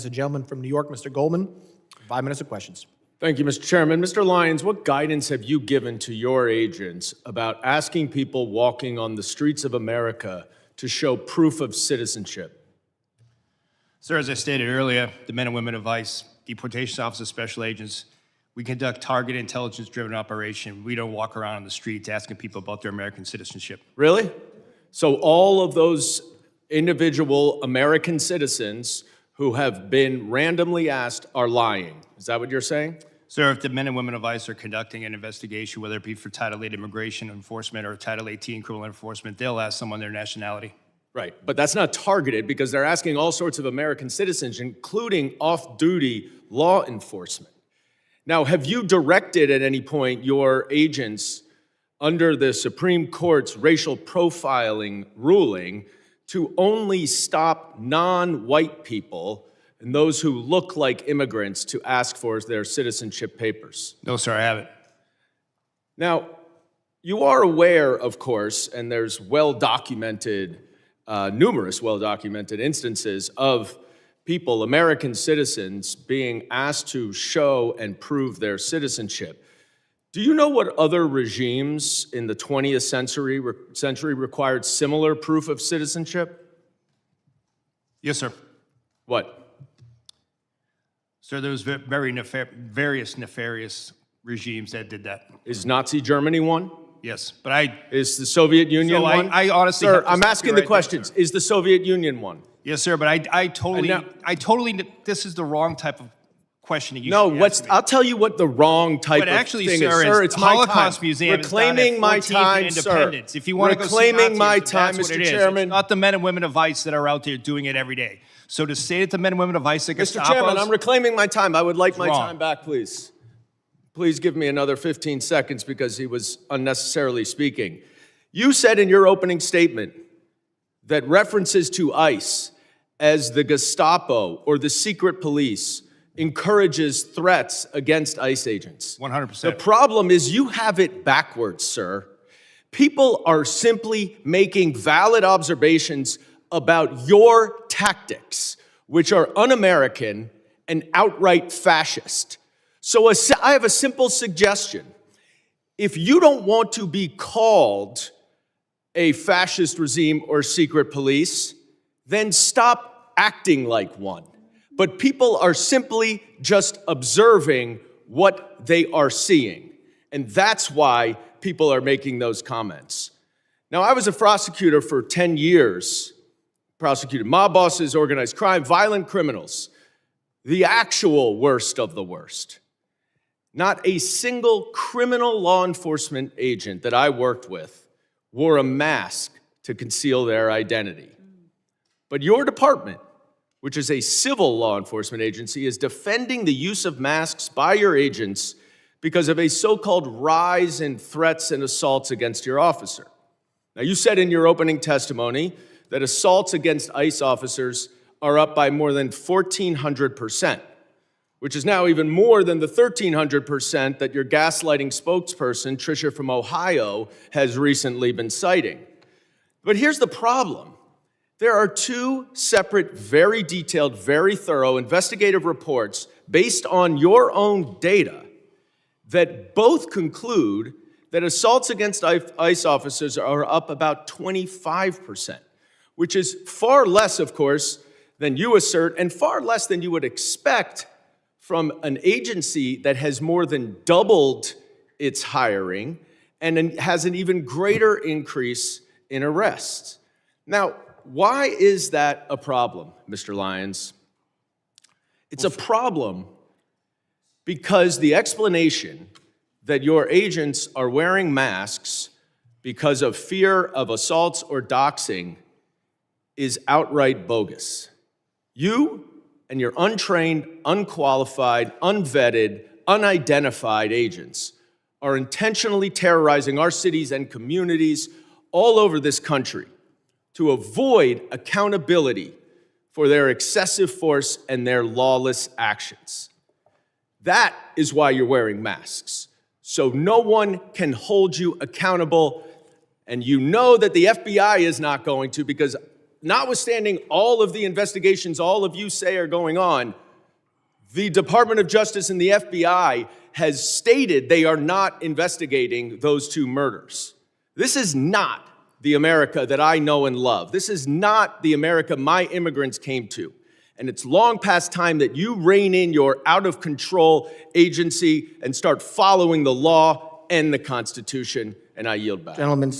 The gentleman from New York, Mr. Goldman, 5 minutes of questions. Thank you, Mr. Chairman. Mr. Lyons, what guidance have you given to your agents about asking people walking on the streets of America to show proof of citizenship? Sir, as I stated earlier, the men and women of ICE, deportation officers, special agents, we conduct targeted intelligence-driven operation. We don't walk around on the streets asking people about their American citizenship. Really? So all of those individual American citizens who have been randomly asked are lying. Is that what you're saying? Sir, if the men and women of ICE are conducting an investigation, whether it be for Title 8 immigration enforcement or Title 18 criminal enforcement, they'll ask someone their nationality. Right, but that's not targeted because they're asking all sorts of American citizens, including off-duty law enforcement. Now, have you directed at any point your agents under the Supreme Court's racial profiling ruling to only stop non-white people and those who look like immigrants to ask for their citizenship papers? No, sir, I haven't. Now, you are aware, of course, and there's well-documented, numerous well-documented instances of people, American citizens, being asked to show and prove their citizenship. Do you know what other regimes in the 20th century required similar proof of citizenship? Yes, sir. What? Sir, there was various nefarious regimes that did that. Is Nazi Germany one? Yes, but Is the Soviet Union one? I honestly, Sir, I'm asking the questions. Is the Soviet Union one? Yes, sir, but I totally, this is the wrong type of questioning. I'll tell you what the wrong type of thing is. Sir, it's my Holocaust time. Museum Reclaiming my time, sir. If you want to go see Reclaiming my Nazis, time, that's what Mr. it is. Chairman. It's not the men and women of ICE that are out there doing it every day. So to say that the men and women of ICE are Mr. Chairman, I'm reclaiming my time. I would like my wrong. time back, please. Please give me another 15 seconds because he was unnecessarily speaking. You said in your opening statement that references to ICE as the Gestapo or the secret police encourages threats against ICE agents. 100%. The problem is you have it backwards, sir. People are simply making valid observations about your tactics, which are un-American and outright fascist. So I have a simple suggestion. If you don't want to be called a fascist regime or secret police, then stop acting like one. But people are simply just observing what they are seeing. And that's why people are making those comments. Now, I was a prosecutor for 10 years, prosecuted mob bosses, organized crime, violent criminals, the actual worst of the worst. Not a single criminal law enforcement agent that I worked with wore a mask to conceal their identity. But your department, which is a civil law enforcement agency, is defending the use of masks by your agents because of a so-called rise in threats and assaults against your officer. Now, you said in your opening testimony that assaults against ICE officers are up by more than 1,400%, which is now even more than the 1,300% that your gaslighting spokesperson, Tricia from Ohio, has recently been citing. But here's the problem. There are two separate, very detailed, very thorough investigative reports based on your own data that both conclude that assaults against ICE officers are up about 25%, which is far less, of course, than you assert, and far less than you would expect from an agency that has more than doubled its hiring and has an even greater increase in arrests. Now, why is that a problem, Mr. Lyons? It's a problem because the explanation that your agents are wearing masks because of fear of assaults or doxing is outright bogus. You and your untrained, unqualified, unvetted, unidentified agents are intentionally terrorizing our cities and communities all over this country to avoid accountability for their excessive force and their lawless actions. That is why you're wearing masks. So no one can hold you accountable, and you know that the FBI is not going to, because notwithstanding all of the investigations all of you say are going on, the Department of Justice and the FBI has stated they are not investigating those two murders. This is not the America that I know and love. This is not the America my immigrants came to. And it's long past time that you rein in your out-of-control agency and start following the law and the Constitution, and I yield back. Gentlemen,